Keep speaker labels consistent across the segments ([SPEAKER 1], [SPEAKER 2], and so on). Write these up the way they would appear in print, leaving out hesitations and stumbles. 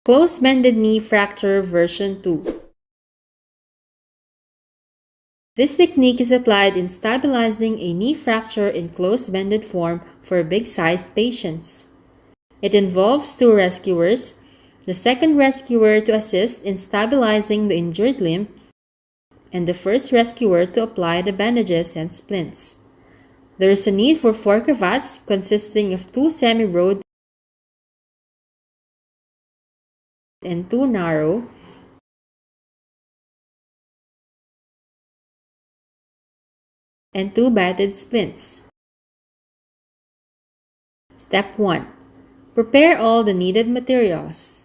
[SPEAKER 1] Closed bended knee fracture version 2. This technique is applied in stabilizing a knee fracture in closed bended form for big-sized patients. It involves two rescuers, the second rescuer to assist in stabilizing the injured limb, and the first rescuer to apply the bandages and splints. There is a need for 4 cravats consisting of 2 semi-broad and 2 narrow, and 2 batted splints. Step 1. Prepare all the needed materials.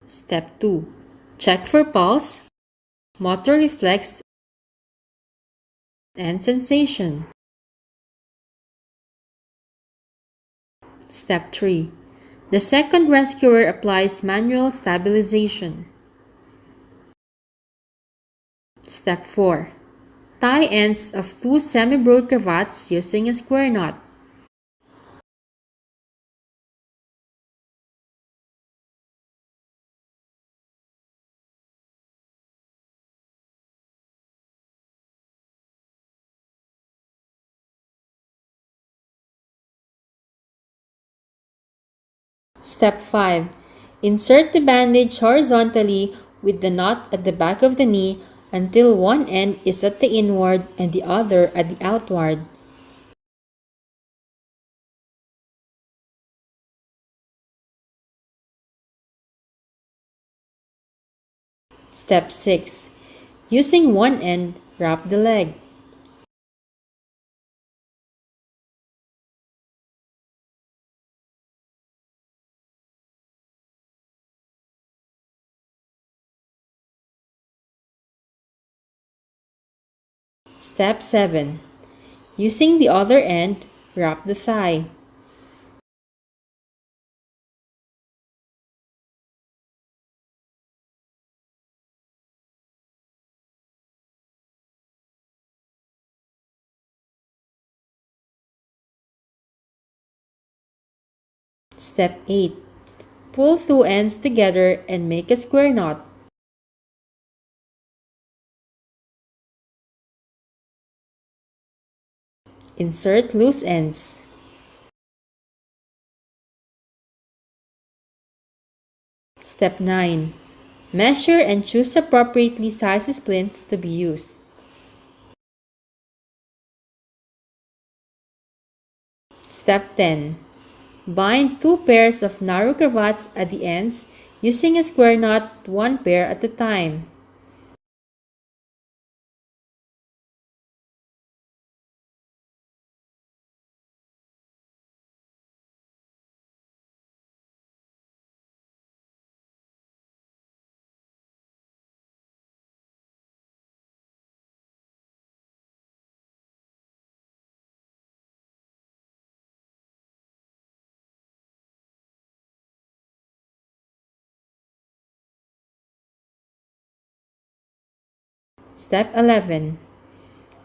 [SPEAKER 1] Step 2. Check for pulse, motor reflex, and sensation. Step 3. The second rescuer applies manual stabilization. Step 4. Tie ends of 2 semi-broad cravats using a square knot. Step 5. Insert the bandage horizontally with the knot at the back of the knee until one end is at the inward and the other at the outward. Step 6. Using one end, wrap the leg. Step 7. Using the other end, wrap the thigh. Step 8. Pull 2 ends together and make a square knot. Insert loose ends. Step 9. Measure and choose appropriately sized splints to be used. Step 10. Bind 2 pairs of narrow cravats at the ends using a square knot, 1 pair at a time. Step 11.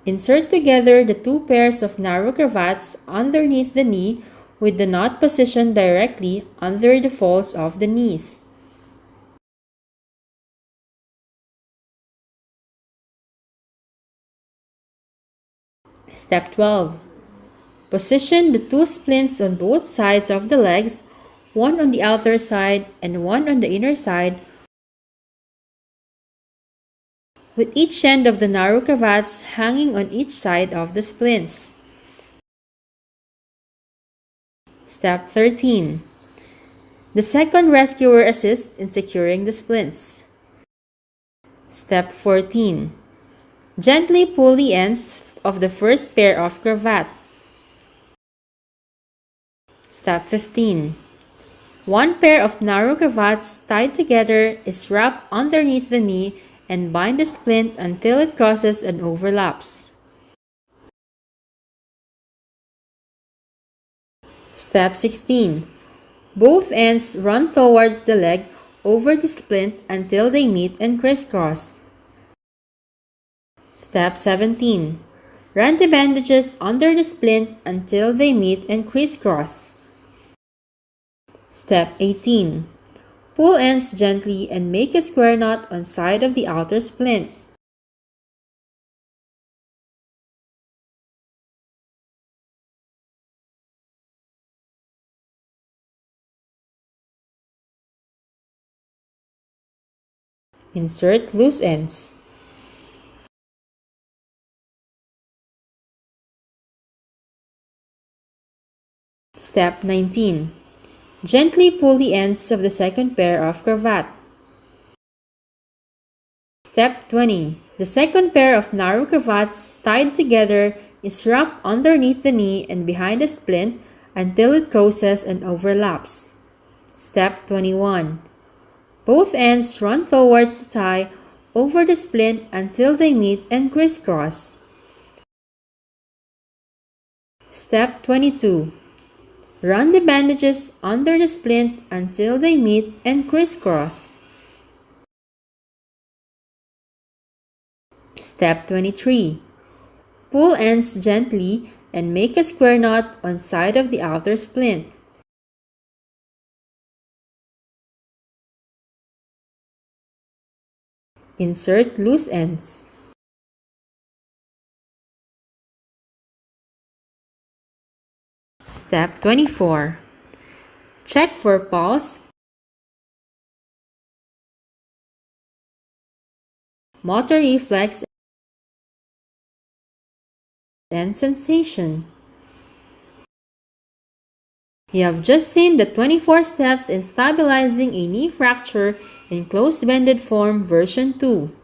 [SPEAKER 1] Insert together the 2 pairs of narrow cravats underneath the knee with the knot positioned directly under the folds of the knees. Step 12. Position the 2 splints on both sides of the legs, one on the outer side and one on the inner side, with each end of the narrow cravats hanging on each side of the splints. Step 13. The second rescuer assists in securing the splints. Step 14. Gently pull the ends of the first pair of cravat. Step 15. One pair of narrow cravats tied together is wrapped underneath the knee and bind the splint until it crosses and overlaps. Step 16. Both ends run towards the leg over the splint until they meet and crisscross. Step 17. Run the bandages under the splint until they meet and crisscross. Step 18. Pull ends gently and make a square knot on side of the outer splint. Insert loose ends. Step 19. Gently pull the ends of the second pair of cravat. Step 20. The second pair of narrow cravats tied together is wrapped underneath the knee and behind the splint until it crosses and overlaps. Step 21. Both ends run towards the tie over the splint until they meet and crisscross. Step 22. Run the bandages under the splint until they meet and crisscross. Step 23. Pull ends gently and make a square knot on side of the outer splint. Insert loose ends. Step 24. Check for pulse, motor reflex, and sensation. You have just seen the 24 steps in stabilizing a knee fracture in closed bended form version 2.